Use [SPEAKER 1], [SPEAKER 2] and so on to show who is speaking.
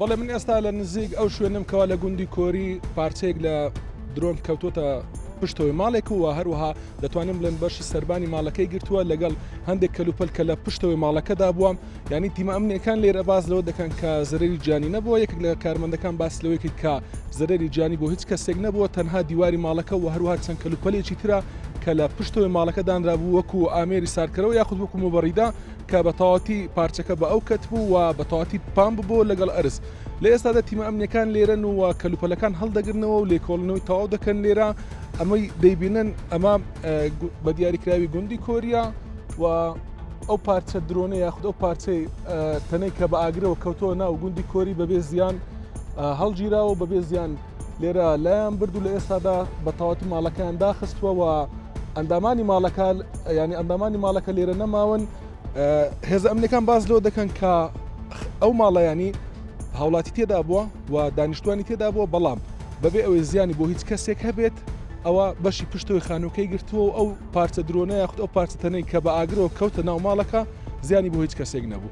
[SPEAKER 1] بەڵێ من ئێستا لە نزیک ئەو شوێنم کەوا لە گوندی کۆری پارچەیەک لە درۆن کەوتۆتە پشتەوەی ماڵێک و هەروەها دەتوانم بڵێن بەشی سەربانی ماڵەکەی گرتووە لەگەڵ هەندێک کەلوپەل کە لە پشتەوەی ماڵەکەدا بووە. ینی تیمە ئەمنیەکان لێرە باز لەوە دەکەن کە زەرەری جانی نەبووە. یەکێک لە کارمەندەکان باس لەوەی کرد کە زەرەری جانی بۆ هیچ کەسێک نەبووە، تەنها دیواری ماڵەکە و هەروەها چەند کەلوپەلێکی ترە کە لە پشتەوەی ماڵەکە دانرابوو وەکو ئامێری سارکەرەوە یاخود وەکو مۆبەڕیدا کە بە تەواوەتی پارچەکە بە ئەو کەت بوو و بە تەواوەتی پام ببوو لەگەڵ ئەرز. لە ئێستادا تیمە ئەمنیەکان لێرەن و کەلوپەلەکان هەڵدەگرنەوە و لێکۆڵنەوەی تەواو دەکەن لێرە. ئەمەی دەیبینن ئەمە بە دیاریکراوی گوندی کۆریە و ئەو پارچە درۆنە یاخود ئەو پارچەی تەنەی کە بە ئاگرەوە کەوتۆ ناو گوندی کۆری بەبێ زیان هەڵگیراوە بەبێ زیان لێرە لایەن برد و لە ئێستادا بە تەواوەتی ماڵەکەیان داخستووە و ئەندامانی ماڵەکە ینی ئەندامانی ماڵەکە لێرە نەماون. هێزە ئەمنیەکان باز لەوە دەکەن کە ئەو ماڵەیانی هاوڵاتی تێدا بووە و دانیشتوانی تێدا بووە، بەڵام بەبێ ئەوەی زیانی بۆ هیچ کەسێک هەبێت ئەوە بەشی پشتەوەی خانووکەی گرتووە و ئەو پارچە درۆنە یاخود ئەو پارچە تەنەی کە بە ئاگرەوە کەوتە ناو ماڵەکە زیانی بۆ هیچ کەسێک نەبوو.